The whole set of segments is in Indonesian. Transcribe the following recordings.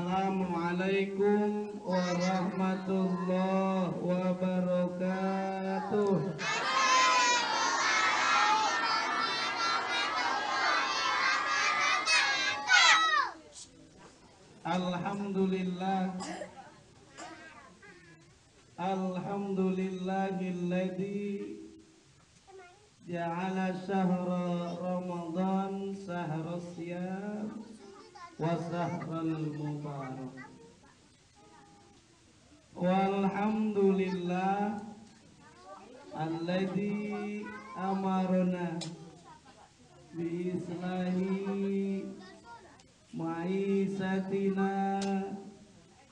Assalamualaikum warahmatullahi wabarakatuh. Alhamdulillah. Alhamdulillahilladzi ja'ala syahra Ramadan syahra siyam wa syahral mubarak. Walhamdulillah alladzi amarna bi islahi ma'isatina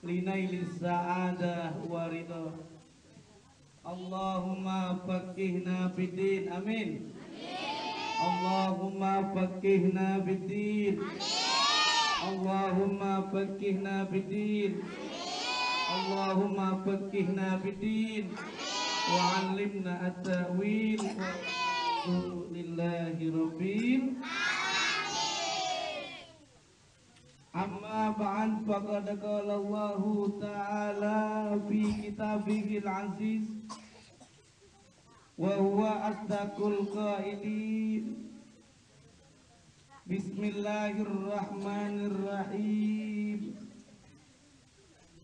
linailis sa'adah waridha. Allahumma faqihna fiddin. Amin. Allahumma faqihna fiddin. Allahumma faqihna fiddin. Allahumma faqihna fiddin wa 'allimna at-ta'wil wa lillahi rabbil. Amma ba'an faqad qala Allahu ta'ala fi kitabihil aziz wa huwa asdaqul qailin. Bismillahirrahmanirrahim.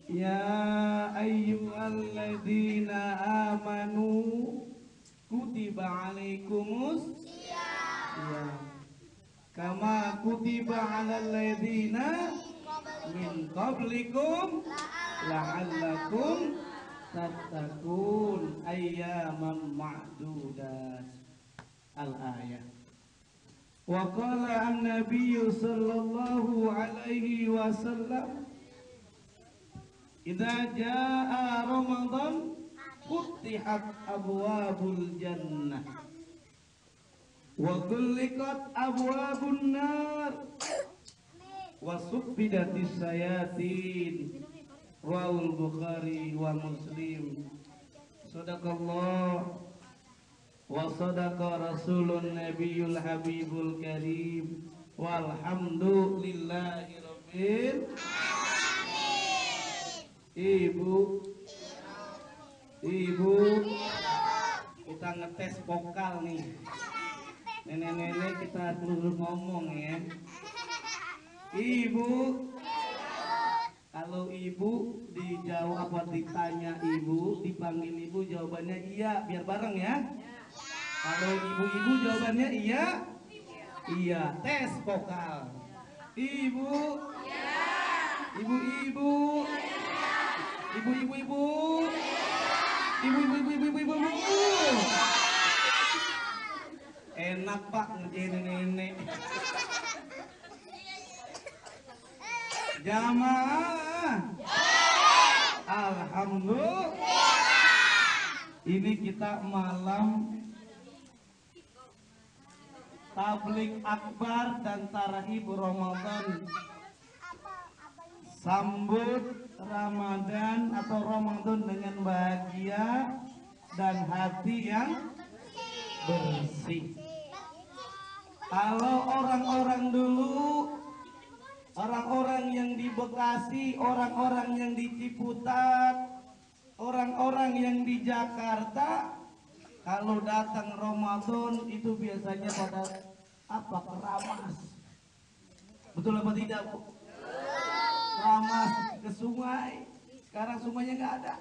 Ya ayyuhalladzina amanu kutiba alaikumus syiyam kama kutiba 'alal ladzina min qablikum la'allakum tattaqun ayyaman ma'dudat. Al-ayah. Wa qala an-nabiyyu sallallahu alaihi wasallam idza jaa ramadan futihat abwabul jannah wa ghulliqat abwabun nar wa subbidatis sayatin. Rawahul Bukhari wa Muslim. Sadaqallah wa sadaqa rasulun nabiyul habibul karim walhamdulillahi rabbil alamin. Ibu kita ngetes vokal nih. Nenek-nenek kita terus ngomong ya. Ibu, kalau ibu dijawab apa ditanya ibu, dipanggil ibu jawabannya iya, biar bareng ya. Kalau ibu-ibu jawabannya iya, iya. Tes vokal. Ibu, ibu-ibu, ibu-ibu-ibu, ibu-ibu-ibu-ibu-ibu. Enak Pak ngerjain nenek. Jamaah. Alhamdulillah. Ini kita malam tablik akbar dan tarhib Ramadan. Sambut Ramadan atau Ramadan dengan bahagia dan hati yang bersih. Kalau orang-orang dulu, orang-orang yang di Bekasi, orang-orang yang di Ciputat, orang-orang yang di Jakarta, kalau datang Ramadan itu biasanya pada apa? Keramas. Betul apa tidak, Bu? Keramas ke sungai. Sekarang sungainya nggak ada.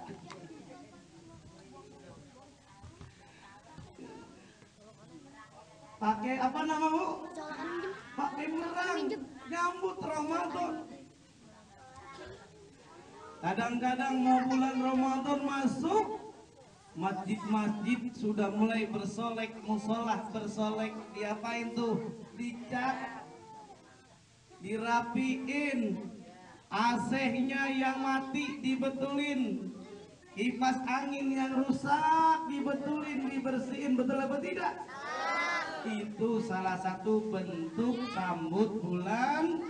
Pakai apa nama, Bu? Pakai merang nyambut Ramadan. Kadang-kadang mau bulan Ramadan masuk, masjid-masjid sudah mulai bersolek, musolah bersolek. Diapain tuh? Dicat, dirapiin, AC-nya yang mati dibetulin, kipas angin yang rusak dibetulin, dibersihin. Betul apa tidak? Itu salah satu bentuk sambut bulan.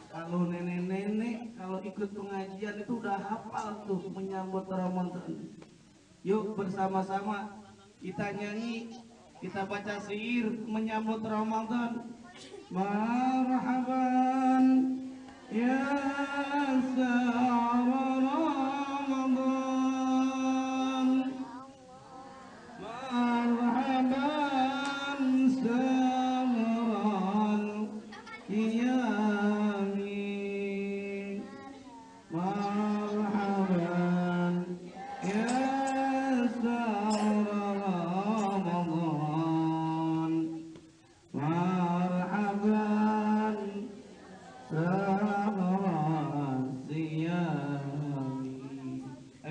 Kalau nenek-nenek kalau ikut pengajian itu udah hafal tuh menyambut Ramadan. Yuk bersama-sama kita nyanyi, kita baca syair menyambut Ramadan. Marhaban ya sahar Ramadan, marhaban sahral qiyami, marhaban ya sahar Ramadan, marhaban sahral qiyami.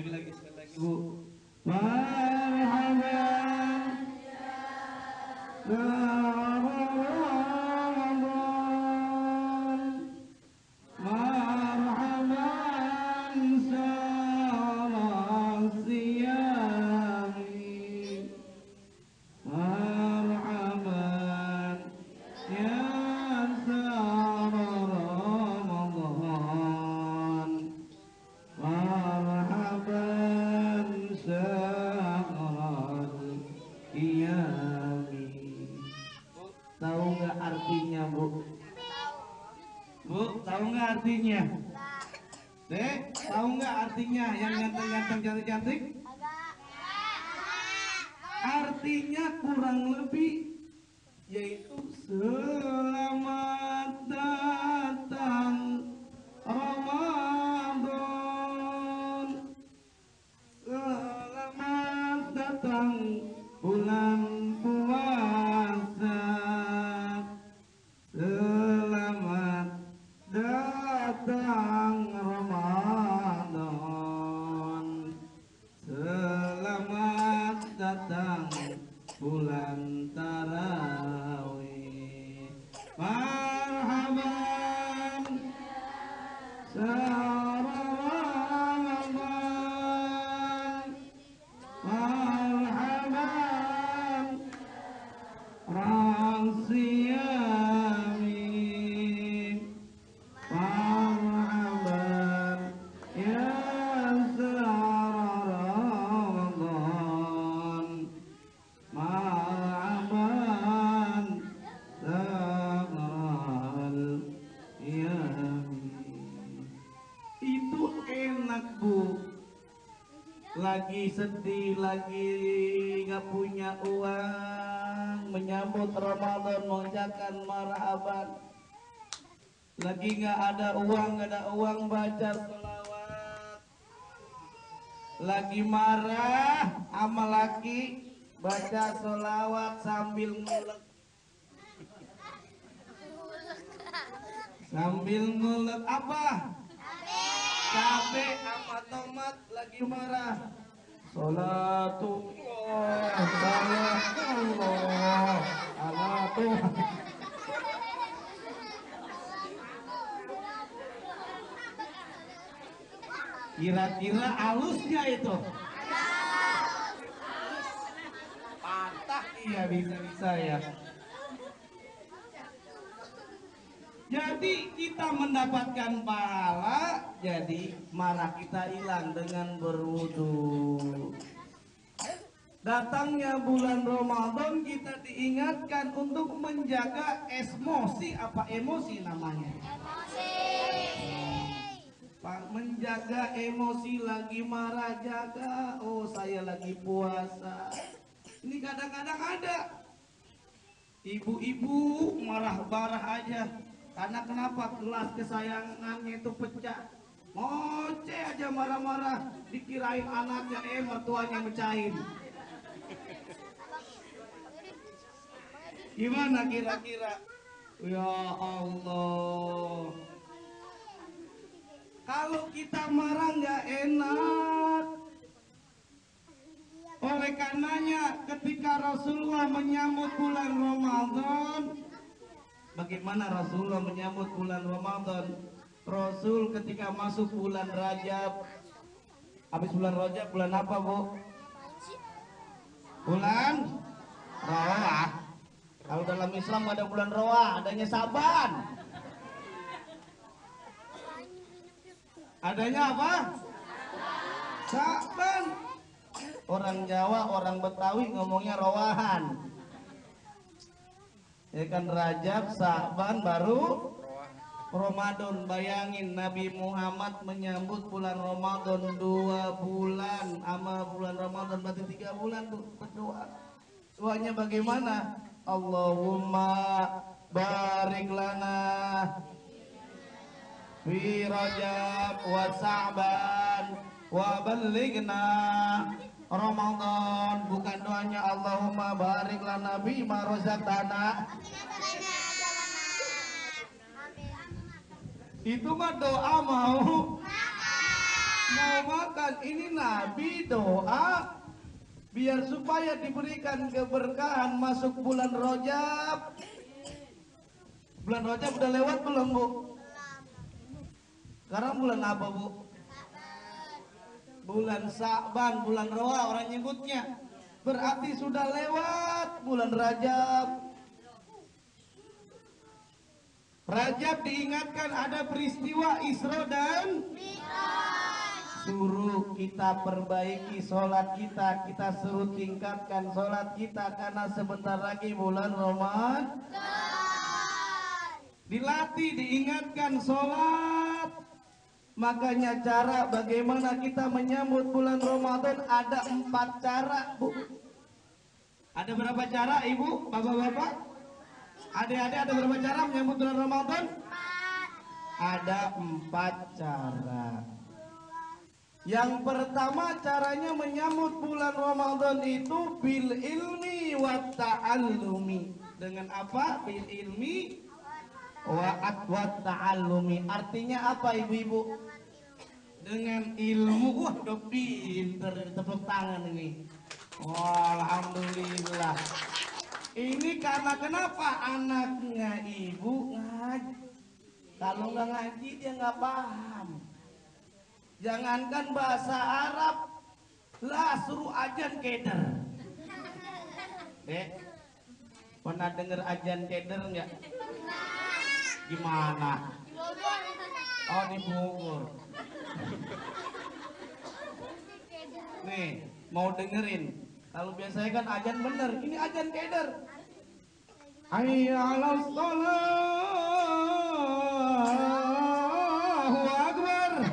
Lagi sekali lagi Bu. Marhaban Ramadan, marhaban sahral qiyami, marhaban ya sahar Ramadan, marhaban sahral qiyami. Tahu nggak artinya Bu? Bu, tahu nggak artinya? Dek, tahu nggak artinya yang ganteng-ganteng cantik-cantik? Artinya kurang lebih yaitu selamat datang Ramadan, selamat datang bulan puasa, selamat datang Ramadan, selamat datang bulan tarawih, marhaban sahar Ramadan, marhaban rasyami, marhaban ya sahar Ramadan, marhaban sahral qiyami. Itu enak Bu. Lagi sedih, lagi gak punya uang, menyambut Ramadan mengucapkan marhaban. Lagi gak ada uang baca selawat. Lagi marah sama laki, baca selawat sambil ngulek. Sambil ngulek apa? Cabe sama tomat, lagi marah. Salatullah, salatullah ala Tuhan. Kira-kira halusnya itu patah, iya bisa-bisa ya. Jadi kita mendapatkan pahala, jadi marah kita hilang dengan berwudu. Datangnya bulan Ramadan kita diingatkan untuk menjaga emosi, apa emosi namanya? Menjaga emosi, lagi marah jaga, oh saya lagi puasa. Ini kadang-kadang ada ibu-ibu marah-marah aja. Karena kenapa? Gelas kesayangannya itu pecah. Ngoceh aja marah-marah, dikirain anaknya, mertuanya mecahin. Gimana kira-kira? Ya Allah. Kalau kita marah nggak enak. Oleh karenanya ketika Rasulullah menyambut bulan Ramadan, bagaimana Rasulullah menyambut bulan Ramadan? Rasul ketika masuk bulan Rajab, habis bulan Rajab bulan apa Bu? Bulan Roah. Kalau dalam Islam ada bulan Roah, adanya Saban. Adanya apa? Saban. Orang Jawa, orang Betawi ngomongnya Rowahan. Ya kan Rajab, Saban baru Ramadan, bayangin Nabi Muhammad menyambut bulan Ramadan 2 bulan, sama bulan Ramadan berarti 3 bulan tuh berdoa. Doanya bagaimana? Allahumma barik lana fi Rajab wa Sa'ban wa ballighna Ramadan. Bukan doanya Allahumma barik lana fi ma razaqtana. Itu mah doa mau makan. Ini Nabi doa biar supaya diberikan keberkahan masuk bulan Rajab. Bulan Rajab udah lewat belum, Bu? Sekarang bulan apa, Bu? Bulan Sa'ban, bulan Roa orang nyebutnya. Berarti sudah lewat bulan Rajab. Rajab diingatkan ada peristiwa Isra dan Mi'raj. Suruh kita perbaiki sholat kita, kita suruh tingkatkan sholat kita karena sebentar lagi bulan Ramadan. Dilatih, diingatkan sholat. Makanya cara bagaimana kita menyambut bulan Ramadan ada 4 cara, Bu. Ada berapa cara, Ibu, Bapak-bapak? Adik-adik, ada berapa cara menyambut bulan Ramadan? 4. Ada 4 cara. Yang pertama caranya menyambut bulan Ramadan itu bil ilmi wa ta'allumi. Dengan apa? Bil ilmi wa ta'allumi. Artinya apa, Ibu-ibu? Dengan ilmu. Wah, udah pinter, tepuk tangan ini. Wah, alhamdulillah. Ini karena kenapa? Anaknya ibu ngaji. Kalau nggak ngaji dia nggak paham. Jangankan bahasa Arab, lah suruh ajan keder. Dek, pernah denger ajan keder nggak? Gimana? Oh, di Bogor. Nih, mau dengerin. Kalau biasanya kan ajan bener, ini ajan keder. Hayya 'alas shalah, Allahu akbar.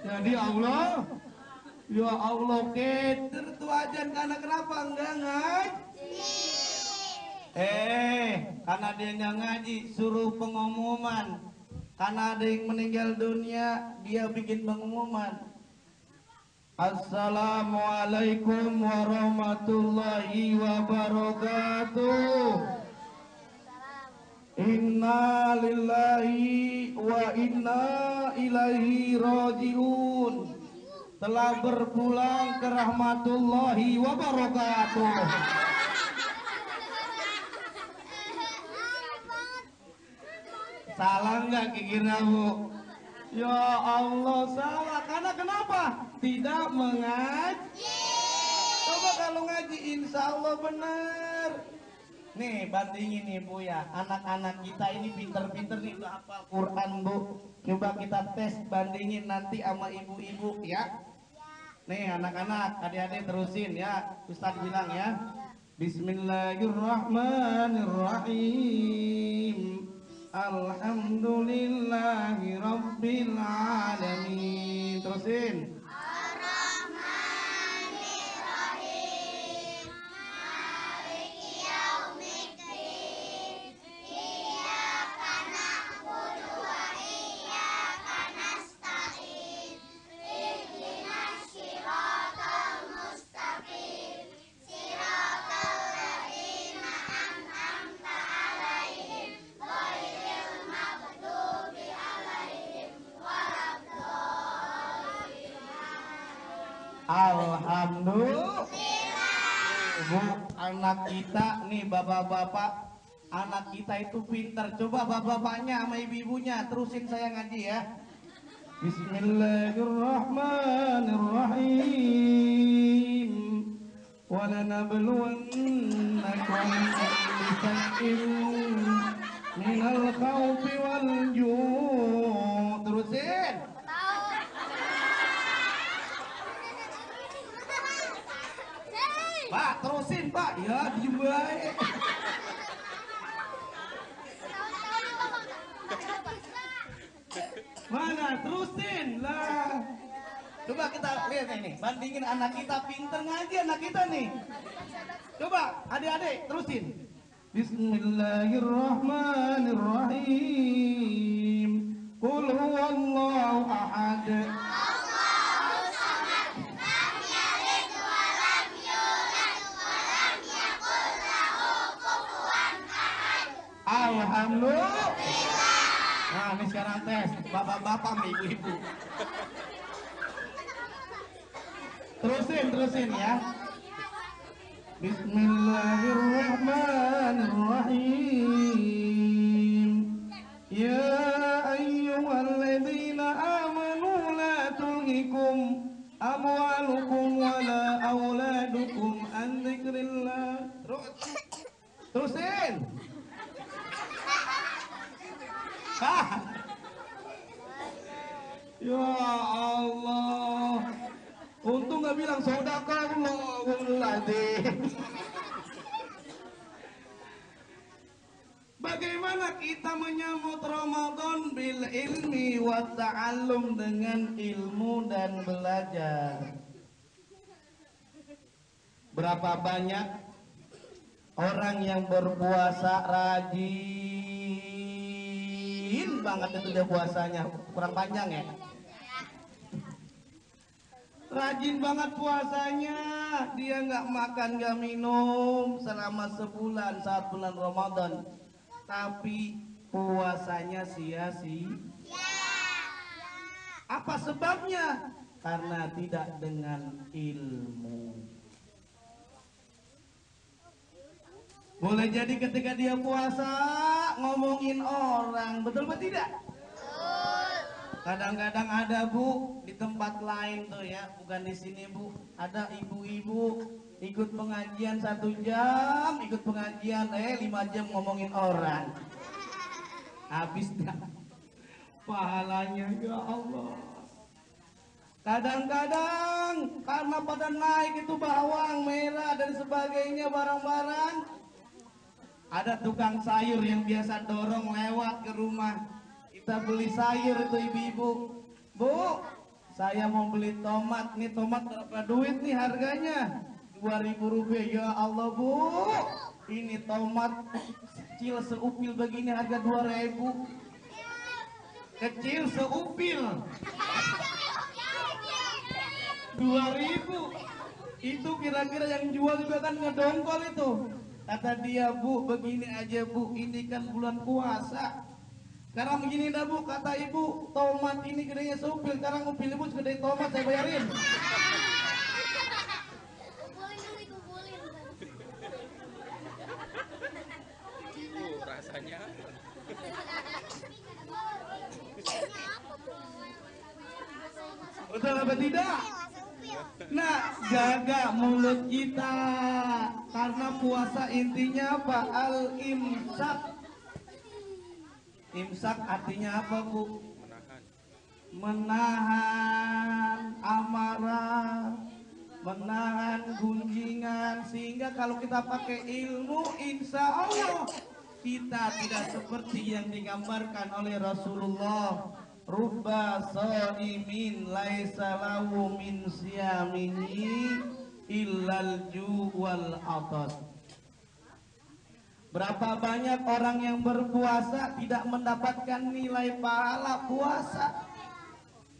Jadi Allah, ya Allah, keder tuh ajan karena kenapa? Enggak ngaji. Karena dia nggak ngaji, suruh pengumuman. Karena ada yang meninggal dunia, dia bikin pengumuman. Assalamualaikum warahmatullahi wabarakatuh. Inna lillahi wa inna ilaihi rajiun. Telah berpulang ke rahmatullahi wabarakatuh. Salah nggak kira, Bu? Ya Allah, salah. Karena kenapa? Tidak mengaji. Coba kalau ngaji, insya Allah benar. Nih, bandingin nih, Bu, ya. Anak-anak kita ini pinter-pinter nih, udah hafal Quran, Bu. Coba kita tes, bandingin nanti sama ibu-ibu, ya. Nih, anak-anak, adik-adik terusin, ya. Ustaz bilang, ya. Bismillahirrahmanirrahim. Alhamdulillahi Rabbil Alamin. Terusin. Ar-Rahmanir-Rahim. Maliki yaumiddin. Iyyaka na'budu wa iyyaka nasta'in. Ihdinas siratal mustaqim. Siratal ladzina an'amta 'alaihim. Alhamdulillah. Bu, anak kita nih, bapak-bapak, anak kita itu pintar. Coba bapak-bapaknya sama ibu-ibunya terusin saya ngaji, ya. Bismillahirrahmanirrahim. Wa lanabluwannakum bisyai'in minal khawfi wal ju'. Terusin. Pak, terusin Pak. Ya, diem bae. Mana? Terusin lah. Coba kita lihat ini, bandingin anak kita pinter ngaji anak kita nih. Coba adik-adik terusin. Bismillahirrahmanirrahim. Qul huwallahu ahad. Alhamdulillah. Nah, ini sekarang tes bapak-bapak, ibu-ibu. Terusin ya. Bismillahirrahmanirrahim. Ya ayyuhalladzina amanu la tulhikum amwalukum wala auladukum an dzikrillah. Terusin. Ya Allah. Untung nggak bilang sadaqallahul adzim. Bagaimana kita menyambut Ramadan bil ilmi wa ta'allum, dengan ilmu dan belajar. Berapa banyak orang yang berpuasa rajin banget itu dia puasanya, kurang panjang ya. Rajin banget puasanya, dia nggak makan nggak minum selama sebulan saat bulan Ramadan, tapi puasanya sia-sia. Apa sebabnya? Karena tidak dengan ilmu. Boleh jadi ketika dia puasa ngomongin orang, betul apa tidak? Kadang-kadang ada Bu di tempat lain tuh ya, bukan di sini Bu. Ada ibu-ibu ikut pengajian 1 jam, ikut pengajian 5 jam ngomongin orang. Habis dah pahalanya, ya Allah. Kadang-kadang karena pada naik itu bawang merah dan sebagainya barang-barang, ada tukang sayur yang biasa dorong lewat ke rumah. Kita beli sayur itu ibu-ibu. Bu, saya mau beli tomat. Nih tomat berapa duit nih harganya? 2.000 rupiah. Ya Allah Bu, ini tomat kecil seupil begini harga 2.000. Kecil seupil 2.000. Itu kira-kira yang jual juga kan ngedongkol itu. Kata dia, Bu, begini aja Bu, ini kan bulan puasa. Sekarang begini dah Bu, kata ibu, tomat ini gedenya seupil, sekarang upil ibu segede tomat saya bayarin. Rasanya Betul apa tidak? Nah, jaga mulut kita, karena puasa intinya apa? Al-imsak. Imsak artinya apa Bu? Menahan amarah, menahan gunjingan, sehingga kalau kita pakai ilmu, insya Allah kita tidak seperti yang digambarkan oleh Rasulullah. Rubba shaimin laisa lahu min siyamihi illal ju' wal atas. Berapa banyak orang yang berpuasa tidak mendapatkan nilai pahala puasa.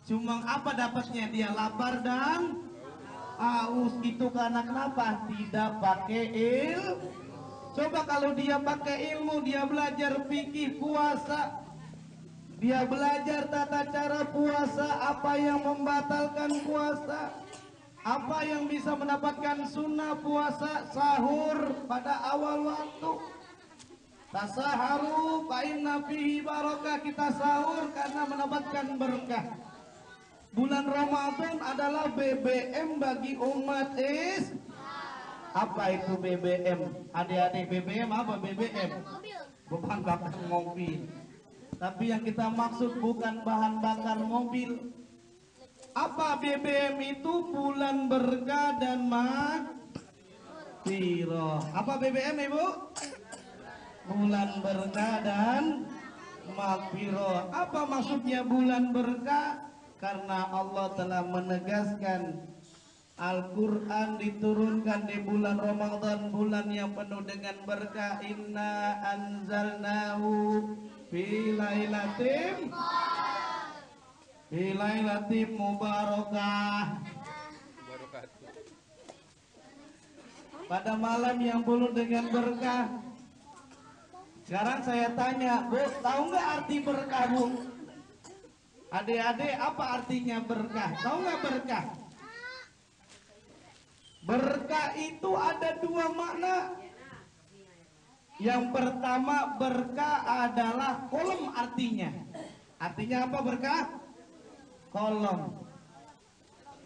Cuma apa dapatnya? Dia lapar dan haus. Itu karena kenapa? Tidak pakai ilmu. Coba kalau dia pakai ilmu, dia belajar fikih puasa, dia belajar tata cara puasa, apa yang membatalkan puasa, apa yang bisa mendapatkan sunnah puasa, sahur pada awal waktu. Tasaharu fa inna fihi barakah, kita sahur karena mendapatkan berkah. Bulan Ramadan adalah BBM bagi umat Islam. Apa itu BBM? Adik-adik, BBM apa BBM? Bukan bakar mobil. Tapi yang kita maksud bukan bahan bakar mobil. Apa BBM itu? Bulan berkah dan Piro. Apa BBM Ibu? Bulan berkah dan makfiro. Apa maksudnya bulan berkah? Karena Allah telah menegaskan Al-Quran diturunkan di bulan Ramadan, bulan yang penuh dengan berkah. Inna anzalnahu fi lailatin mubarakah, pada malam yang penuh dengan berkah. Sekarang saya tanya, Bu, tahu nggak arti berkah, Bu? Adik-adik, apa artinya berkah? Tahu nggak berkah? Berkah itu ada dua makna. Yang pertama, berkah adalah kolom artinya. Artinya apa berkah? Kolom.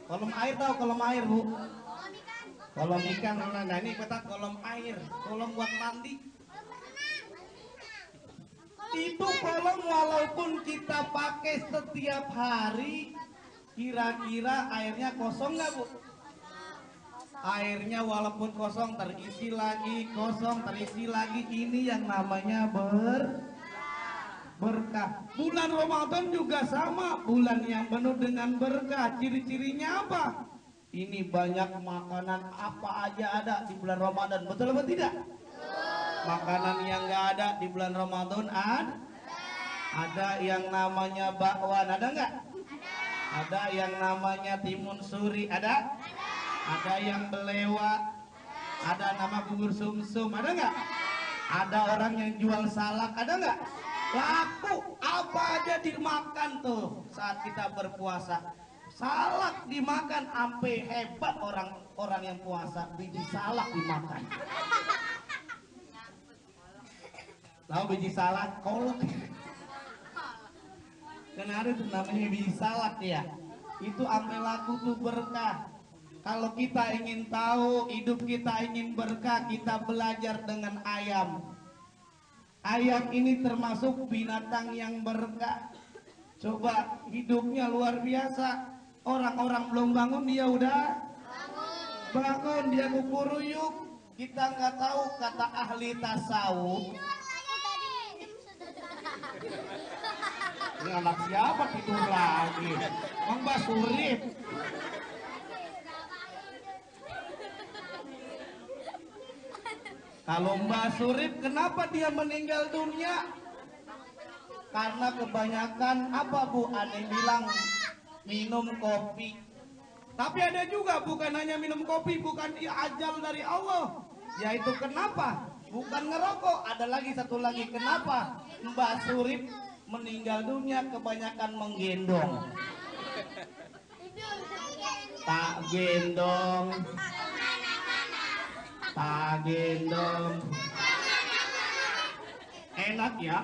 Kolom air, tahu kolom air, Bu? Kolom ikan. Nah ini kita kolom air, kolom buat mandi. Itu kolom walaupun kita pakai setiap hari, kira-kira airnya kosong nggak, Bu? Airnya walaupun kosong terisi lagi, kosong terisi lagi. Ini yang namanya berkah. Bulan Ramadan juga sama, bulan yang penuh dengan berkah. Ciri-cirinya apa? Ini banyak makanan apa aja ada di bulan Ramadan. Betul atau tidak? Makanan yang nggak ada di bulan Ramadan ada yang namanya bakwan, ada nggak? Ada yang namanya timun suri, ada yang belewak, ada nama bubur sumsum, ada nggak? Ada orang yang jual salak, ada nggak? Laku, apa aja dimakan tuh saat kita berpuasa. Salak dimakan, sampai hebat orang yang puasa, biji salak dimakan. Tahu biji salak? Kolak. Kan ada tuh namanya biji salak ya. Itu sampai laku tuh berkah. Kalau kita ingin tahu hidup kita ingin berkah, kita belajar dengan ayam. Ayam ini termasuk binatang yang berkah. Coba hidupnya luar biasa. Orang-orang belum bangun dia udah bangun, dia kukuruyuk. Kita nggak tahu kata ahli tasawuf. Ini anak siapa tidur lagi? Bang Basurip. Kalau Mbak Surip, kenapa dia meninggal dunia? Karena kebanyakan apa, Bu? Ada yang bilang minum kopi. Tapi ada juga bukan hanya minum kopi, bukan dia ajal dari Allah. Yaitu kenapa? Bukan ngerokok. Ada lagi satu lagi. Kenapa Mbak Surip meninggal dunia? Kebanyakan menggendong. Tak gendong, tak gendong. Enak ya.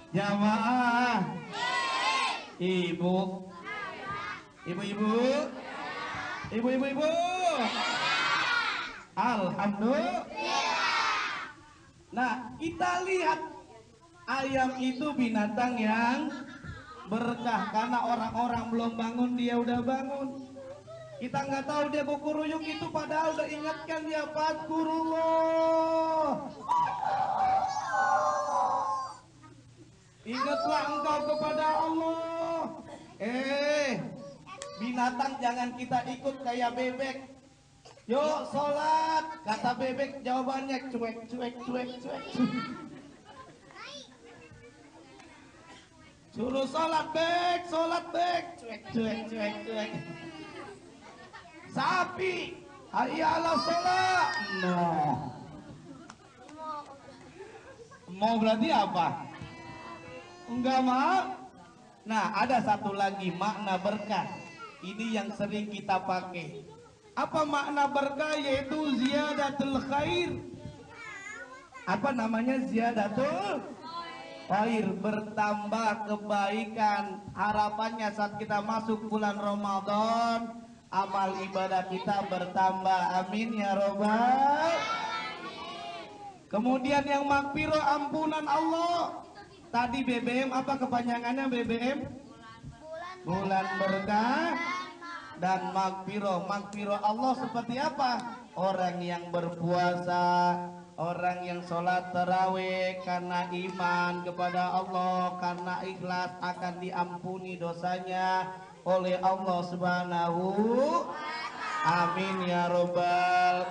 Jamaah, ibu-ibu, alhamdulillah. Nah, kita lihat ayam itu binatang yang berkah karena orang-orang belum bangun dia udah bangun. Kita nggak tahu dia kukuruyuk itu, padahal udah ingatkan dia fadkurullah. Ingatlah engkau kepada Allah. Binatang jangan kita ikut kayak bebek. Yuk sholat, kata bebek jawabannya cuek. Suruh sholat bek, cuek. Sapi, hayya ala sholat. No. Mau berarti apa? Enggak mau. Nah, ada satu lagi makna berkah. Ini yang sering kita pakai. Apa makna berkah? Yaitu ziyadatul khair. Apa namanya ziyadatul khair? Bertambah kebaikan. Harapannya saat kita masuk bulan Ramadan, amal ibadah kita bertambah. Amin ya robbal. Kemudian yang makfiro, ampunan Allah. Tadi BBM apa kepanjangannya BBM? bulan berkah dan magfirah. Magfirah Allah seperti apa? Orang yang berpuasa, orang yang sholat tarawih karena iman kepada Allah, karena ikhlas akan diampuni dosanya oleh Allah Subhanahu. Amin ya robbal.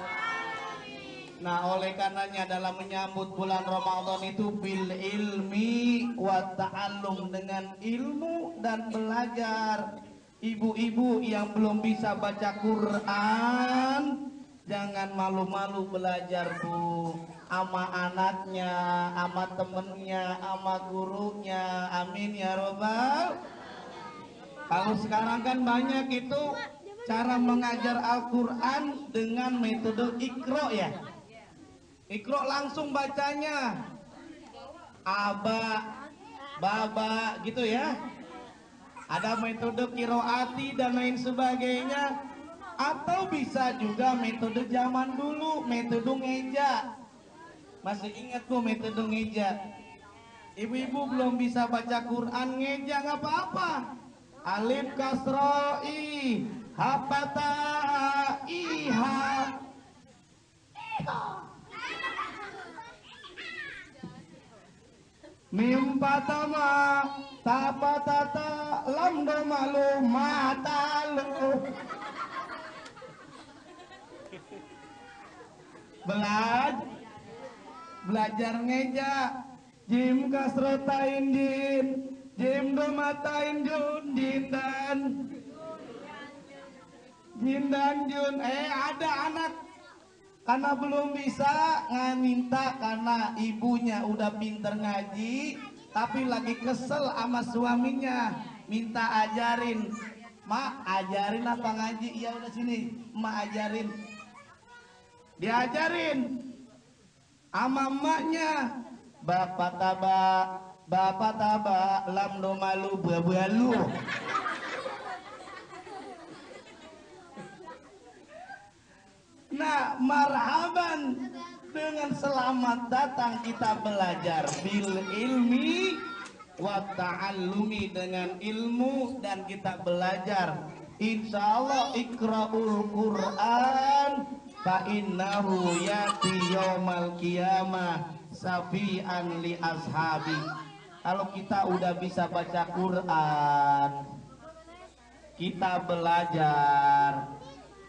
Nah, oleh karenanya dalam menyambut bulan Ramadan itu bil ilmi wa ta'allum, dengan ilmu dan belajar. Ibu-ibu yang belum bisa baca Quran, jangan malu-malu belajar, Bu. Ama anaknya, ama temennya, ama gurunya. Amin ya robbal. Kalau sekarang kan banyak itu cara mengajar Al-Quran dengan metode Iqra ya. Iqra langsung bacanya, aba, baba gitu ya. Ada metode kiroati dan lain sebagainya. Atau bisa juga metode zaman dulu, metode ngeja. Masih ingat Bu metode ngeja? Ibu-ibu belum bisa baca Quran, ngeja nggak apa-apa. Alif kasro i, hapata iha. Mim patama tapatata lam domalu matalu. Belajar ngeja. Jim kasrotain jin, jim domatain jun, jin dan jun. Ada anak karena belum bisa minta, karena ibunya udah pinter ngaji tapi lagi kesel sama suaminya, minta ajarin. Mak, ajarin apa ngaji? Iya udah sini, mak ajarin. Diajarin sama emaknya, bapak taba lam do malu babalu. Nah, marhaban, dengan selamat datang kita belajar bil ilmi wa ta'allumi, dengan ilmu dan kita belajar. Insyaallah iqra'ul Qur'an fa innahu yati yaumal qiyamah safi'an li ashabi. Kalau kita udah bisa baca Quran, kita belajar,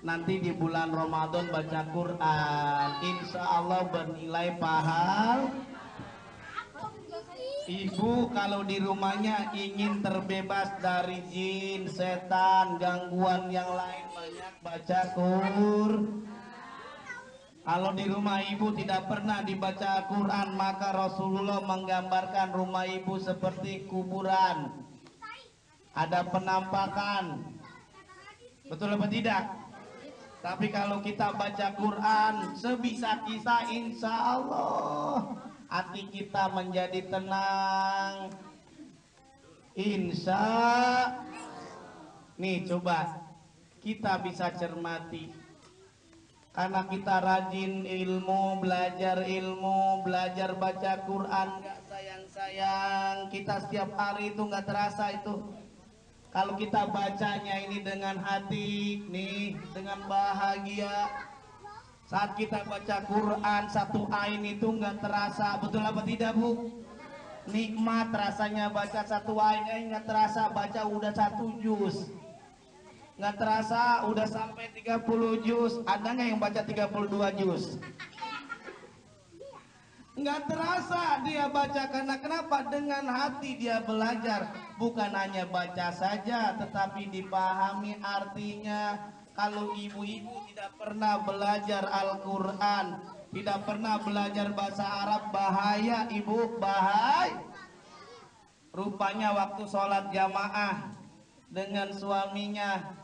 nanti di bulan Ramadan baca Quran, insya Allah bernilai pahala. Ibu kalau di rumahnya ingin terbebas dari jin, setan, gangguan yang lain, banyak baca Quran. Kalau di rumah ibu tidak pernah dibaca Quran, maka Rasulullah menggambarkan rumah ibu seperti kuburan. Ada penampakan. Betul apa tidak? Tapi kalau kita baca Quran sebisa kita, insya Allah hati kita menjadi tenang. Insya. Nih coba kita bisa cermati. Karena kita rajin ilmu, belajar baca Quran, gak sayang-sayang. Kita setiap hari itu gak terasa itu. Kalau kita bacanya ini dengan hati, nih, dengan bahagia. Saat kita baca Quran, satu ain itu nggak terasa. Betul apa tidak, Bu? Nikmat rasanya baca satu ain, nggak terasa baca udah 1 juz. Nggak terasa udah sampai 30 juz. Ada nggak yang baca 32 juz? Nggak terasa dia baca, karena kenapa? Dengan hati dia belajar, bukan hanya baca saja tetapi dipahami artinya. Kalau ibu-ibu tidak pernah belajar Al-Quran, tidak pernah belajar bahasa Arab, bahaya ibu, bahaya. Rupanya waktu sholat jamaah dengan suaminya,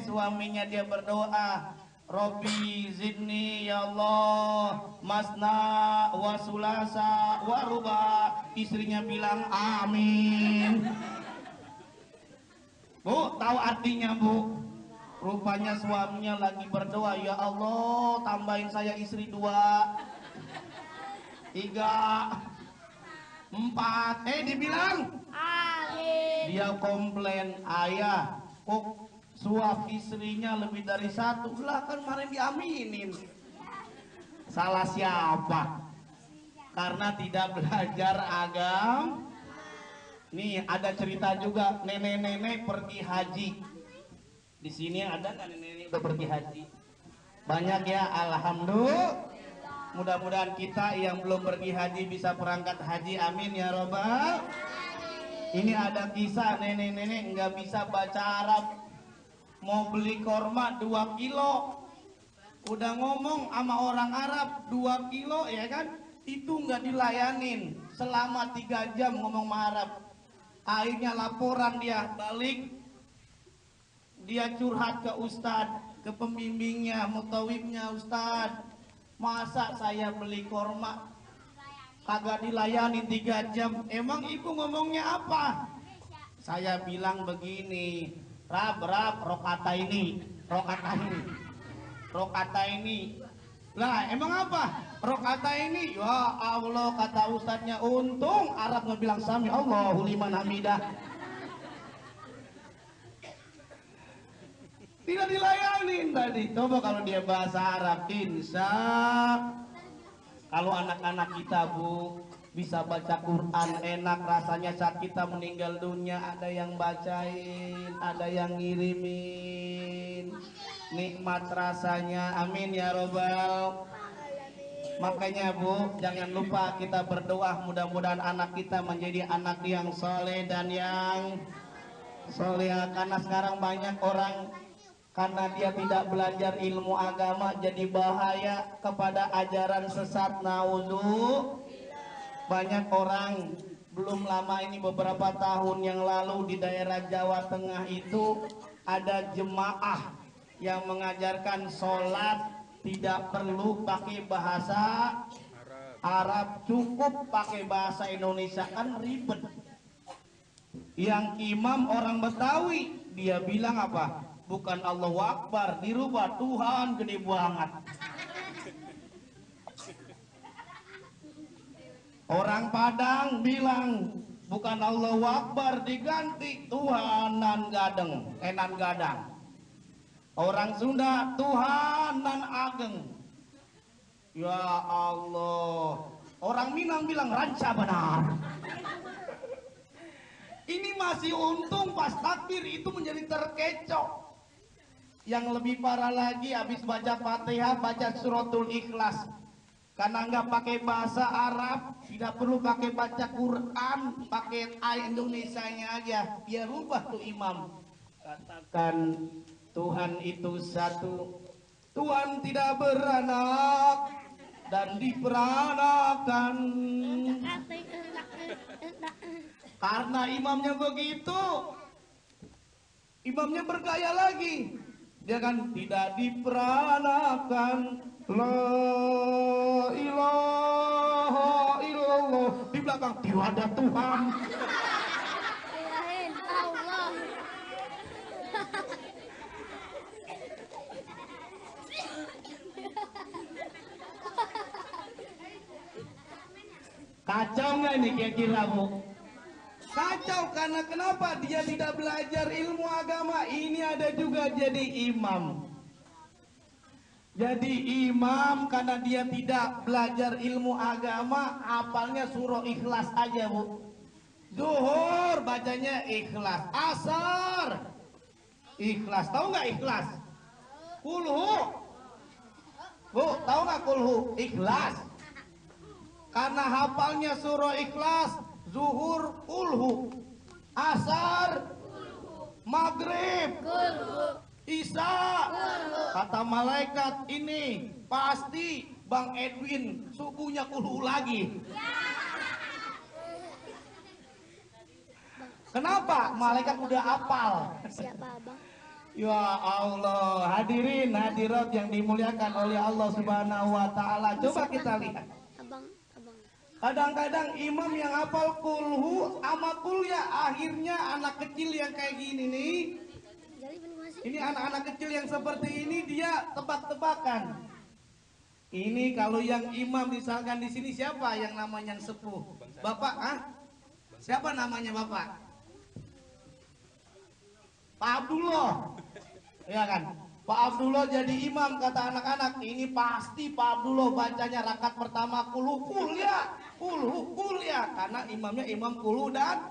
suaminya dia berdoa, Robbi zidni ya Allah masna wa sulasa wa ruba. Istrinya bilang amin. Bu, tahu artinya, Bu? Rupanya suaminya lagi berdoa, ya Allah tambahin saya istri 2, 3, 4. Dibilang amin. Dia komplain, ayah kok suap istrinya lebih dari satu. Lah kan kemarin diaminin. Salah siapa? Karena tidak belajar agama. Nih ada cerita juga, nenek-nenek pergi haji. Di sini ada nggak nenek-nenek udah pergi haji? Banyak ya, alhamdulillah. Mudah-mudahan kita yang belum pergi haji bisa berangkat haji, amin ya robbal. Ini ada kisah nenek-nenek nggak bisa baca Arab, mau beli korma 2 kilo. Udah ngomong sama orang Arab 2 kilo ya kan, itu nggak dilayanin selama 3 jam ngomong sama Arab. Akhirnya laporan dia balik, dia curhat ke ustadz, ke pembimbingnya, mutawibnya, ustadz, masa saya beli korma kagak dilayanin 3 jam, emang ibu ngomongnya apa? Saya bilang begini, rab rokata ini lah, emang apa rokata ini? Ya Allah, kata ustadznya, untung Arab ngebilang sami Allahu liman hamidah. Tidak dilayanin tadi. Coba kalau dia bahasa Arab, insya. Kalau anak-anak kita bu bisa baca Quran, enak rasanya saat kita meninggal dunia. Ada yang bacain, ada yang ngirimin, nikmat rasanya, amin ya robbal. Makanya bu, jangan lupa kita berdoa, mudah-mudahan anak kita menjadi anak yang soleh dan yang soleh. Karena sekarang banyak orang karena dia tidak belajar ilmu agama jadi bahaya kepada ajaran sesat, naudzu. Banyak orang, belum lama ini beberapa tahun yang lalu di daerah Jawa Tengah itu ada jemaah yang mengajarkan sholat tidak perlu pakai bahasa Arab, cukup pakai bahasa Indonesia, kan ribet. Yang imam orang Betawi, dia bilang apa? Bukan Allahu Akbar, dirubah Tuhan gede banget. Orang Padang bilang bukan Allahu Akbar, diganti Tuhanan gadeng, enan gadang. Orang Sunda Tuhanan ageng. Ya Allah. Orang Minang bilang ranca benar. Ini masih untung pas takbir itu menjadi terkecoh. Yang lebih parah lagi, habis baca Fatihah baca suratul Ikhlas. Karena nggak pakai bahasa Arab, tidak perlu pakai baca Quran, pakai ayat Indonesianya aja, dia rubah tuh imam. Katakan Tuhan itu satu, Tuhan tidak beranak dan diperanakan. Karena imamnya begitu, imamnya bergaya lagi. Dia kan tidak diperanakan, la ilaha illallah. Di belakang tidak ada Tuhan. Allah. Kacau nggak ini kira-kira bu? Kacau karena kenapa? Dia tidak belajar ilmu agama. Ini ada juga jadi imam. Jadi imam karena dia tidak belajar ilmu agama, hafalnya surah Ikhlas aja bu. Zuhur bacanya Ikhlas, asar Ikhlas. Tahu nggak Ikhlas? Kulhu. Bu, tahu nggak kulhu? Ikhlas. Karena hafalnya surah Ikhlas, zuhur kulhu, asar maghrib, isya. Kata malaikat ini pasti Bang Edwin subuhnya kulhu lagi. Kenapa? Malaikat udah hafal. Siapa abang? Ya Allah, hadirin hadirat yang dimuliakan oleh Allah Subhanahu wa taala. Coba kita lihat. Abang. Kadang-kadang imam yang hafal kulhu sama kuliah, akhirnya anak kecil yang kayak gini nih. Ini anak-anak kecil yang seperti ini dia tebak-tebakan. Ini kalau yang imam misalkan di sini siapa yang namanya sepuh? Bapak, ah? Siapa namanya Bapak? Pak Abdullah, ya kan? Pak Abdullah jadi imam, kata anak-anak, ini pasti Pak Abdullah bacanya rakaat pertama kul ya, karena imamnya imam kulu dan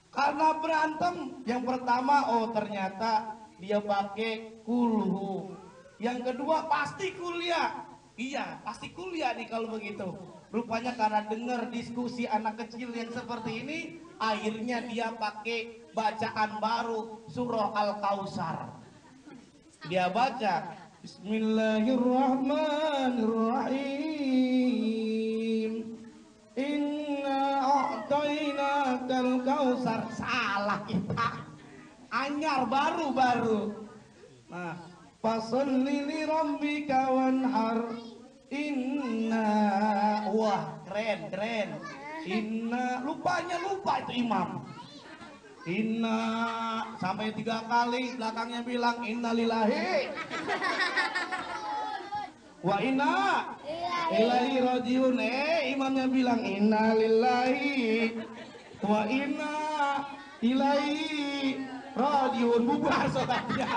karena berantem. Yang pertama, oh ternyata dia pakai kulhu. Yang kedua pasti kuliah. Iya, pasti kuliah nih kalau begitu. Rupanya karena dengar diskusi anak kecil yang seperti ini, akhirnya dia pakai bacaan baru surah Al-Kautsar. Dia baca Bismillahirrahmanirrahim. Inna a'tainakal kautsar. Salah kita. Anyar baru. Nah, fasolli li rabbika wanhar. Inna, wah keren. Inna, lupa itu imam. Inna sampai 3 kali, belakangnya bilang innalillahi wa inna ilaihi rajiun. Imamnya bilang innalillahi wa inna ilaihi rajiun. Bubar sholatnya.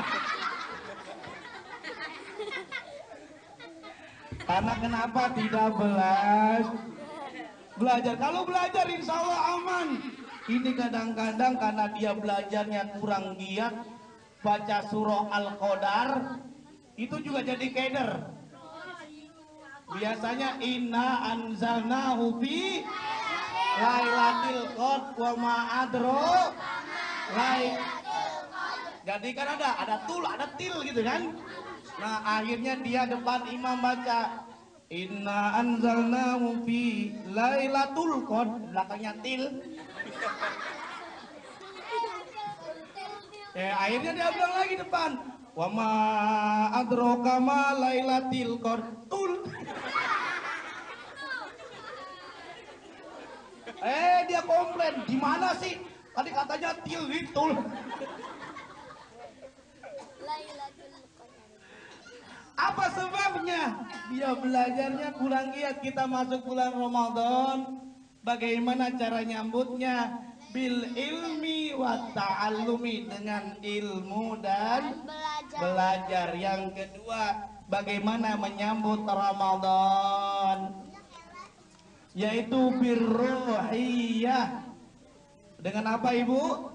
Karena kenapa tidak belajar? Kalau belajar insya Allah aman. Ini kadang-kadang karena dia belajarnya kurang giat, baca surah Al-Qadar, itu juga jadi keder. Biasanya inna anzalnahu fi lailatul qadr wa ma adro jadi kan ada tul, ada til gitu kan. Nah akhirnya dia depan imam baca inna anzalnahu fi lailatul qadr, belakangnya til. Akhirnya dia bilang lagi depan wa ma adroka ma lailatul qadr, tul. Dia komplain, di mana sih? Tadi katanya til tul. Apa sebabnya? Dia belajarnya kurang giat. Kita masuk bulan Ramadan, bagaimana cara nyambutnya? Bil ilmi wa ta'allumi, dengan ilmu dan belajar. Yang kedua, bagaimana menyambut Ramadan? Yaitu birruhiyah. Dengan apa Ibu?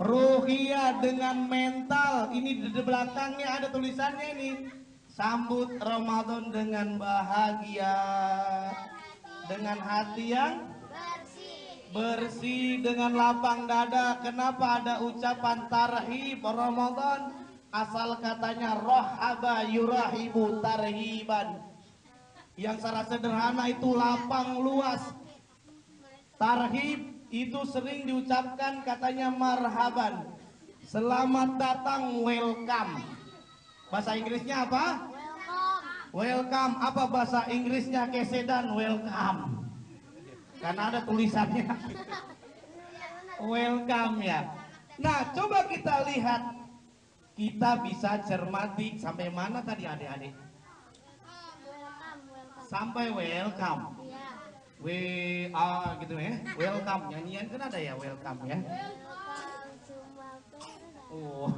Ruhiyah, dengan mental. Ini di belakangnya ada tulisannya ini. Sambut Ramadan dengan bahagia, dengan hati yang bersih, dengan lapang dada. Kenapa ada ucapan tarhib Ramadan? Asal katanya rohaba yurahibu tarhiban, yang secara sederhana itu lapang luas. Tarhib itu sering diucapkan katanya marhaban, selamat datang, welcome. Bahasa Inggrisnya apa? Welcome. Apa bahasa Inggrisnya kesedan? Welcome. Karena ada tulisannya welcome ya. Nah coba kita lihat, kita bisa cermati sampai mana tadi adik-adik? Sampai welcome. Gitu ya. Welcome, nyanyian kan ada ya welcome ya. Oh.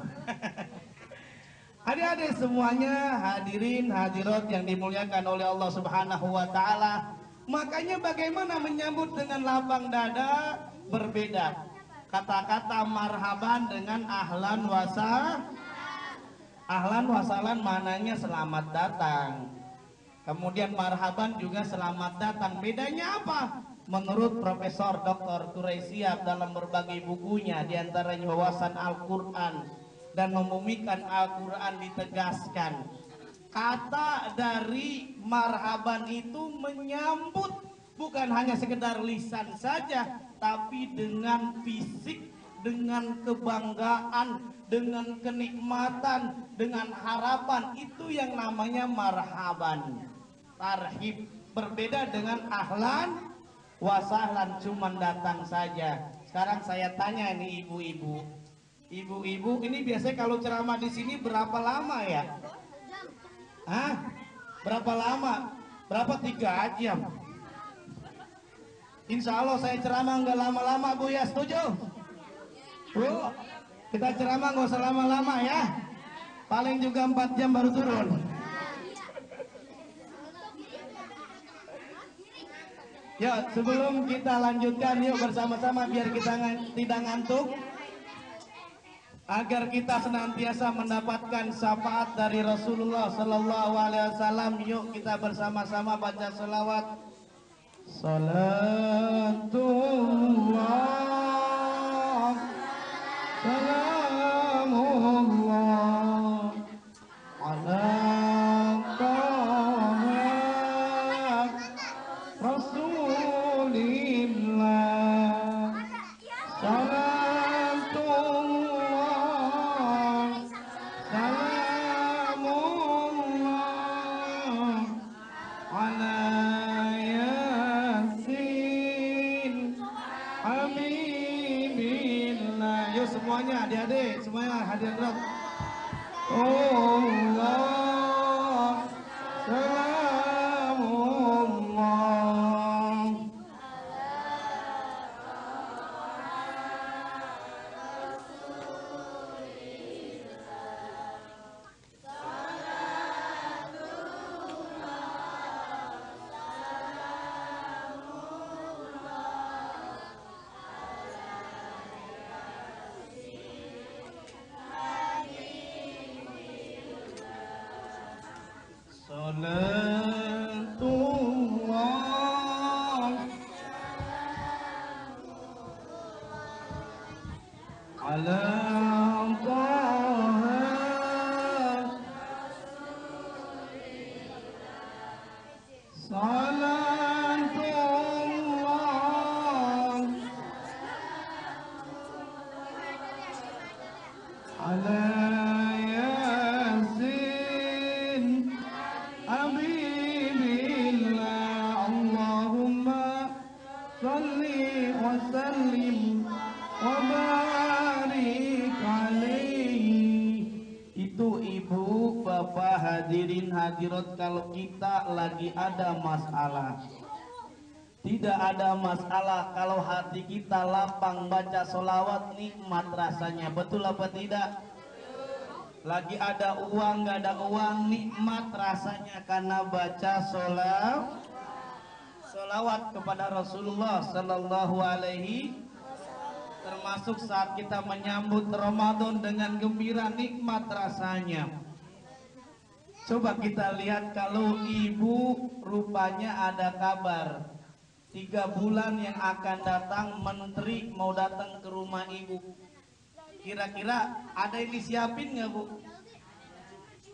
Adik-adik semuanya, hadirin hadirat yang dimuliakan oleh Allah Subhanahu wa taala. Makanya bagaimana menyambut dengan lapang dada berbeda. Kata-kata marhaban dengan ahlan wasalan mananya selamat datang. Kemudian marhaban juga selamat datang. Bedanya apa? Menurut Profesor Dr. Quraisyah dalam berbagai bukunya, diantaranya Wawasan Al-Quran dan Memumikan Al-Quran, ditegaskan kata dari marhaban itu menyambut, bukan hanya sekedar lisan saja, tapi dengan fisik, dengan kebanggaan, dengan kenikmatan, dengan harapan. Itu yang namanya marhaban. Tarhib berbeda dengan ahlan wasahlan, cuman datang saja. Sekarang saya tanya nih ibu-ibu, ini biasanya kalau ceramah di sini berapa lama ya? Hah? Berapa lama? Berapa? 3 jam? Insya Allah saya ceramah nggak lama-lama Bu ya, setuju? Bu, kita ceramah nggak usah lama-lama ya. Paling juga 4 jam baru turun. Yuk, sebelum kita lanjutkan, yuk bersama-sama biar kita tidak ngantuk. Agar kita senantiasa mendapatkan syafaat dari Rasulullah Sallallahu Alaihi Wasallam, yuk kita bersama-sama baca selawat. Salatullah, salamullah, ala Taha Rasulillah. Salatullah, salamullah, ala Yasin Habibillah. Yuk semuanya, adik-adik, semuanya hadirin. Allah, salamullah. Salatullah ala Taha Salatullah ala Yasin Habibillah. Allahumma salli wa sallim wa barik alaihi. Itu ibu, bapak, hadirin hadirat, kalau kita lagi ada masalah, tidak ada masalah kalau hati kita lapang baca sholawat, nikmat rasanya. Betul apa tidak? Lagi ada uang, nggak ada uang, nikmat rasanya karena baca sholawat kepada Rasulullah Sallallahu Alaihi. Termasuk saat kita menyambut Ramadan dengan gembira, nikmat rasanya. Coba kita lihat, kalau ibu rupanya ada kabar 3 bulan yang akan datang menteri mau datang ke rumah ibu. Kira-kira ada yang disiapin nggak, Bu?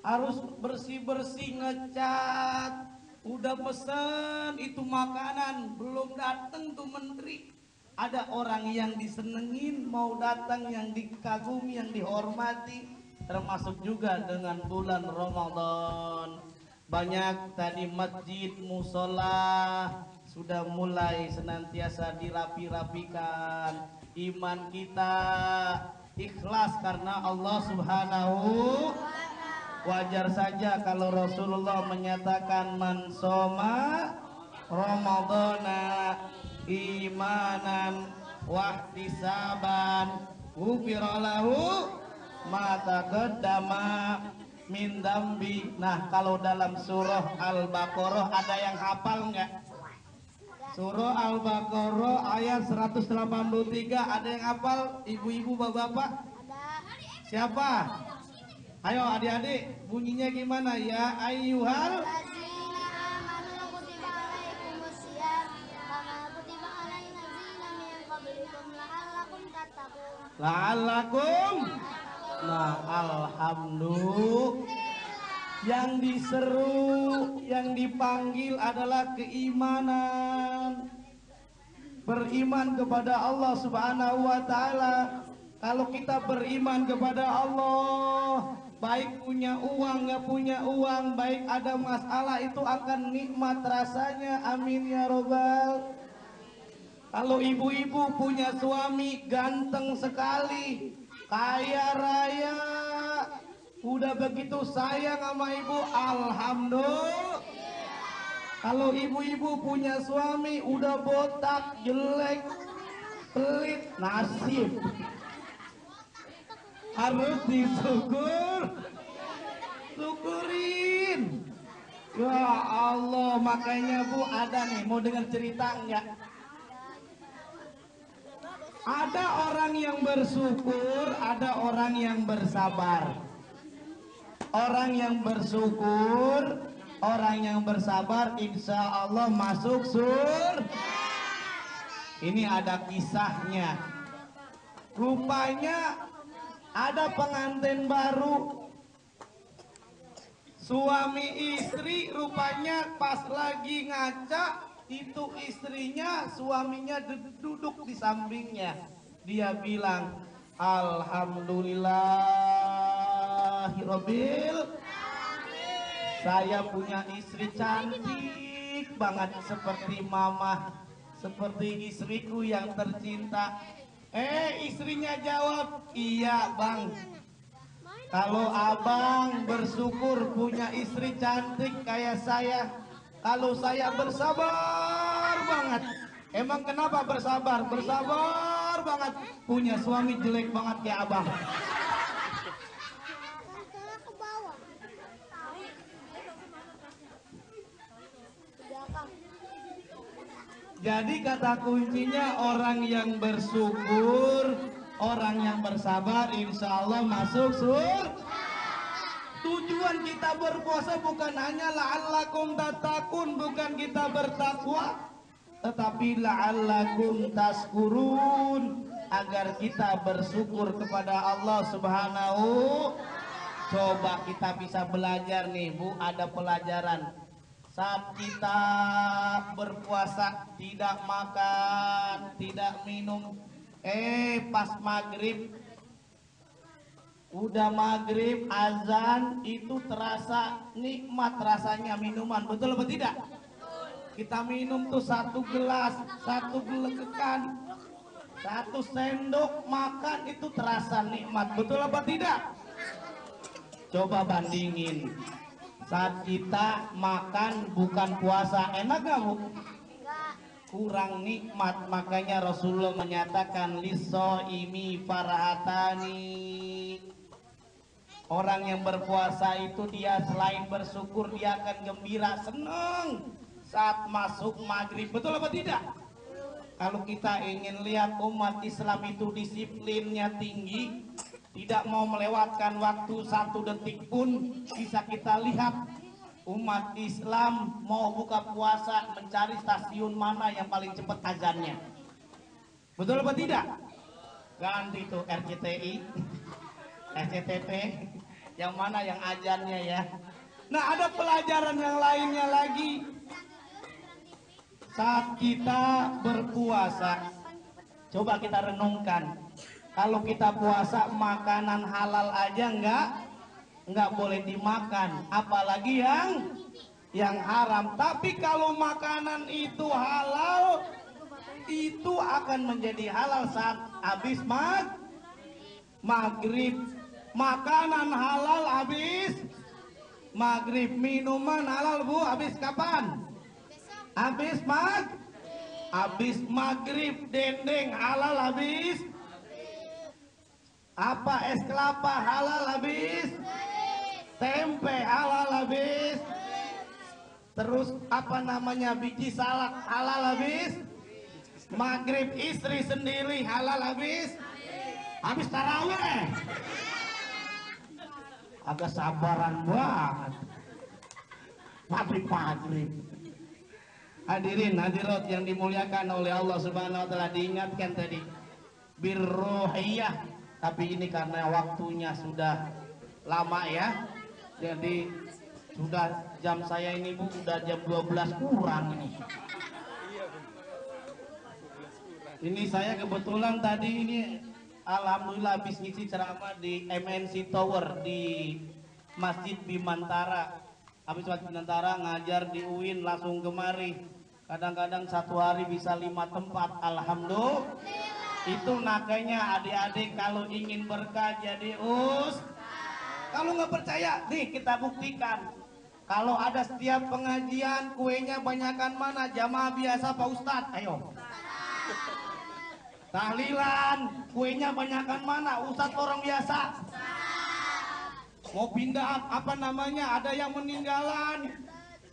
Harus bersih-bersih, ngecat, udah pesen itu makanan, belum datang tuh menteri. Ada orang yang disenengin mau datang, yang dikagumi, yang dihormati. Termasuk juga dengan bulan Ramadan. Banyak tadi masjid, musola sudah mulai senantiasa dirapi-rapikan. Iman kita ikhlas karena Allah Subhanahu. Wajar saja kalau Rasulullah menyatakan man soma Ramadana imanan wahtisaban ghufira lahu ma taqaddama min dambi. Nah, kalau dalam surah Al-Baqarah ada yang hafal nggak? Surah Al-Baqarah ayat 183 ada yang hafal? Ibu-ibu, bapak-bapak? Siapa? Ayo adik-adik, bunyinya gimana ya? Ayyuhal la'allakum. Nah, alhamdulillah. Yang diseru, yang dipanggil adalah keimanan. Beriman kepada Allah Subhanahu wa taala. Kalau kita beriman kepada Allah, baik punya uang nggak punya uang, baik ada masalah, itu akan nikmat rasanya. Amin ya robbal. Kalau ibu-ibu punya suami ganteng sekali, kaya raya, udah begitu sayang sama ibu, alhamdulillah. Kalau ibu-ibu punya suami udah botak, jelek, pelit, nasib. Harus disyukur, syukurin. Ya Allah, makanya Bu ada nih, mau dengar cerita enggak? Ada orang yang bersyukur, ada orang yang bersabar. Orang yang bersyukur, orang yang bersabar, insya Allah masuk surga. Ini ada kisahnya. Rupanya ada pengantin baru, suami istri, rupanya pas lagi ngaca, itu istrinya, suaminya duduk di sampingnya. Dia bilang, Alhamdulillahirobbil, saya punya istri cantik banget seperti mama, seperti istriku yang tercinta. Istrinya jawab, iya bang, kalau abang bersyukur punya istri cantik kayak saya, kalau saya bersabar banget. Emang kenapa bersabar? Bersabar banget punya suami jelek banget kayak abang. Jadi kata kuncinya orang yang bersyukur, orang yang bersabar, insya Allah masuk surga. Tujuan kita berpuasa bukan hanya la'allakum tattaqun, bukan kita bertakwa, tetapi la'allakum tashkurun, agar kita bersyukur kepada Allah Subhanahu. Coba kita bisa belajar nih Bu, ada pelajaran. Saat kita berpuasa tidak makan, tidak minum, pas maghrib, udah maghrib azan, itu terasa nikmat rasanya minuman, betul apa tidak? Kita minum tuh satu gelas, satu gelekan, satu sendok makan, itu terasa nikmat, betul apa tidak? Coba bandingin. Saat kita makan bukan puasa, enak gak Bu? Kurang nikmat. Makanya Rasulullah menyatakan lisoimi farahatani. Orang yang berpuasa itu dia selain bersyukur, dia akan gembira, senang saat masuk maghrib, betul apa tidak? Kalau kita ingin lihat umat Islam itu disiplinnya tinggi, tidak mau melewatkan waktu satu detik pun, bisa kita lihat umat Islam mau buka puasa mencari stasiun mana yang paling cepat azannya. Betul apa tidak? Ganti tuh RCTI, SCTV, yang mana yang azannya ya. Nah, ada pelajaran yang lainnya lagi. Saat kita berpuasa, coba kita renungkan. Kalau kita puasa makanan halal aja nggak boleh dimakan, apalagi yang haram. Tapi kalau makanan itu halal, itu akan menjadi halal saat habis maghrib. Makanan halal habis maghrib, minuman halal Bu habis kapan? Habis maghrib, dendeng halal habis. Apa es kelapa halal habis, tempe halal habis, terus apa namanya biji salak halal habis, maghrib istri sendiri halal habis taraweh. Agak sabaran banget maghrib. Hadirin hadirat yang dimuliakan oleh Allah Subhanahu wa taala, diingatkan tadi birruhiyah. Tapi ini karena waktunya sudah lama ya, jadi sudah jam saya ini Bu, udah jam 12 kurang ini. Ini saya kebetulan tadi ini alhamdulillah habis ngisi ceramah di MNC Tower di Masjid Bimantara. Habis Masjid Bimantara ngajar di UIN langsung kemari. Kadang-kadang satu hari bisa 5 tempat, alhamdulillah. Itu makanya adik-adik kalau ingin berkah jadi kalau nggak percaya nih kita buktikan. Kalau ada setiap pengajian kuenya banyakan mana, jamaah biasa Pak Ustadz? Ayo. Tahlilan kuenya banyakan mana, Ustadz orang biasa? Mau pindah apa namanya? Ada yang meninggalan.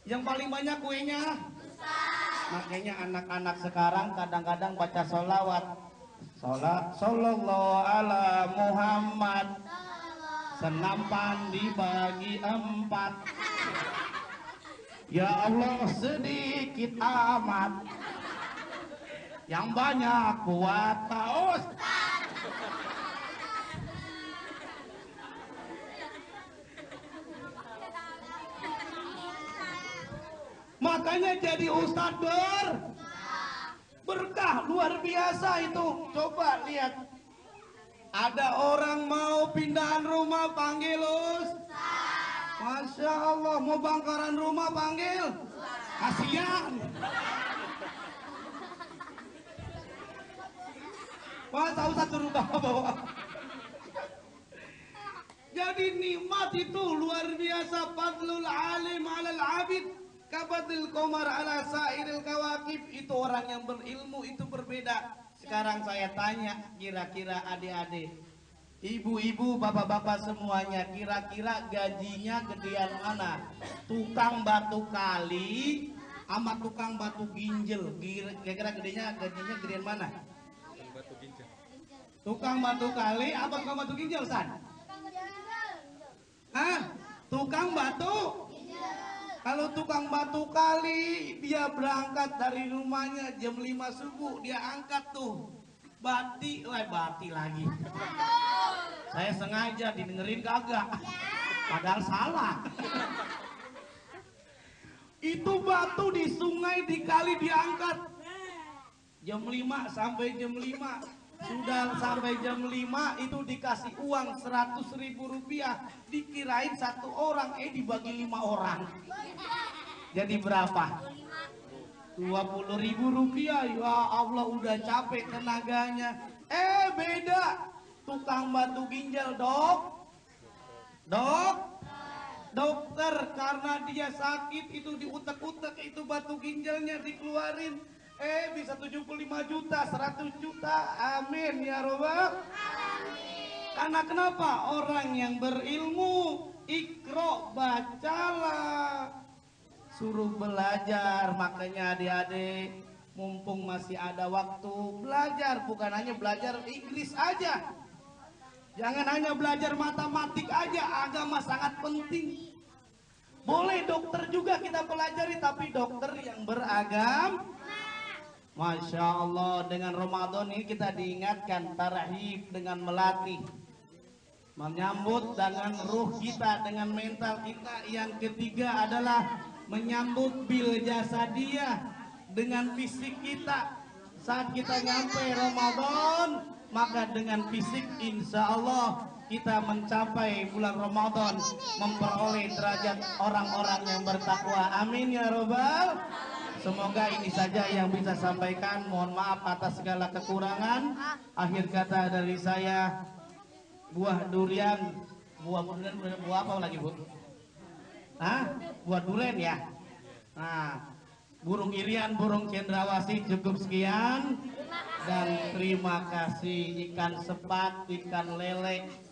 Yang paling banyak kuenya. Makanya anak-anak sekarang kadang-kadang baca sholawat. Sallallahu ala Muhammad. Senampan dibagi 4. Ya Allah sedikit amat. Yang banyak kuat taus. Makanya jadi ustadz berkah luar biasa itu. Coba lihat, ada orang mau pindahan rumah panggil ustadz. Masya Allah, mau bangkaran rumah panggil kasihan. Masa ustadz suruh bawa. Jadi nikmat itu luar biasa. Fadlul alim alal abid kabadil qamar ala sairil kawakib. Itu orang yang berilmu itu berbeda. Sekarang saya tanya, kira-kira adik-adik, ibu-ibu, bapak-bapak semuanya, kira-kira gajinya gedean mana? Tukang batu kali sama tukang batu ginjal, kira-kira gajinya gedean mana? Tukang batu kali apa tukang batu ginjal, San? Hah? Tukang batu? Kalau tukang batu kali, dia berangkat dari rumahnya jam 5 subuh, dia angkat tuh bati lagi. Saya sengaja didengerin kagak, padahal salah. Itu batu di sungai, di kali diangkat jam 5 sampai jam 5. Sudah sampai jam 5 itu dikasih uang 100.000 rupiah. Dikirain satu orang, dibagi 5 orang. Jadi berapa? 20.000 rupiah. Ya Allah, udah capek tenaganya. Beda. Tukang batu ginjal, dokter, karena dia sakit itu diutek-utek itu batu ginjalnya dikeluarin. Bisa 75 juta, 100 juta. Amin ya Rabbal alamin. Karena kenapa? Orang yang berilmu, ikro, bacalah, suruh belajar. Makanya adik-adik, mumpung masih ada waktu, belajar. Bukan hanya belajar Inggris aja, jangan hanya belajar matematik aja. Agama sangat penting. Boleh dokter juga kita pelajari, tapi dokter yang beragam. Masya Allah, dengan Ramadan ini kita diingatkan tarhib dengan melatih, menyambut dengan ruh kita, dengan mental kita. Yang ketiga adalah menyambut bil jasadiyah dengan fisik kita. Saat kita nyampe Ramadan, maka dengan fisik insya Allah kita mencapai bulan Ramadan, memperoleh derajat orang-orang yang bertakwa. Amin ya Rabbal. Semoga ini saja yang bisa sampaikan. Mohon maaf atas segala kekurangan. Akhir kata dari saya, buah durian, buah apa lagi, Bu? Buah durian ya. Nah, burung irian, burung cendrawasih, cukup sekian. Dan terima kasih. Ikan sepat, ikan lele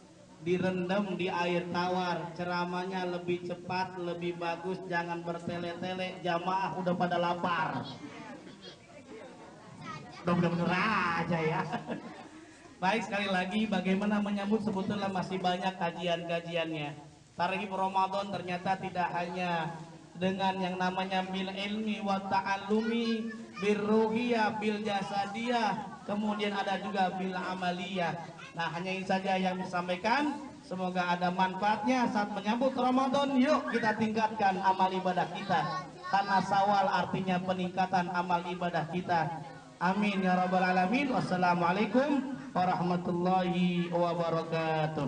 direndam di air tawar. Ceramahnya lebih cepat, lebih bagus. Jangan bertele-tele, jamaah udah pada lapar. Udah bener-bener aja ya. Baik, sekali lagi, bagaimana menyambut, sebetulnya masih banyak kajian-kajiannya. Tarhib Ramadan ternyata tidak hanya dengan yang namanya bil ilmi wa ta'allumi, bil ruhiyah, bil jasadiyah, kemudian ada juga bil amaliyah. Nah, hanya ini saja yang disampaikan. Semoga ada manfaatnya saat menyambut Ramadan. Yuk kita tingkatkan amal ibadah kita, karena Syawal artinya peningkatan amal ibadah kita. Amin ya rabbal alamin. Wassalamualaikum warahmatullahi wabarakatuh.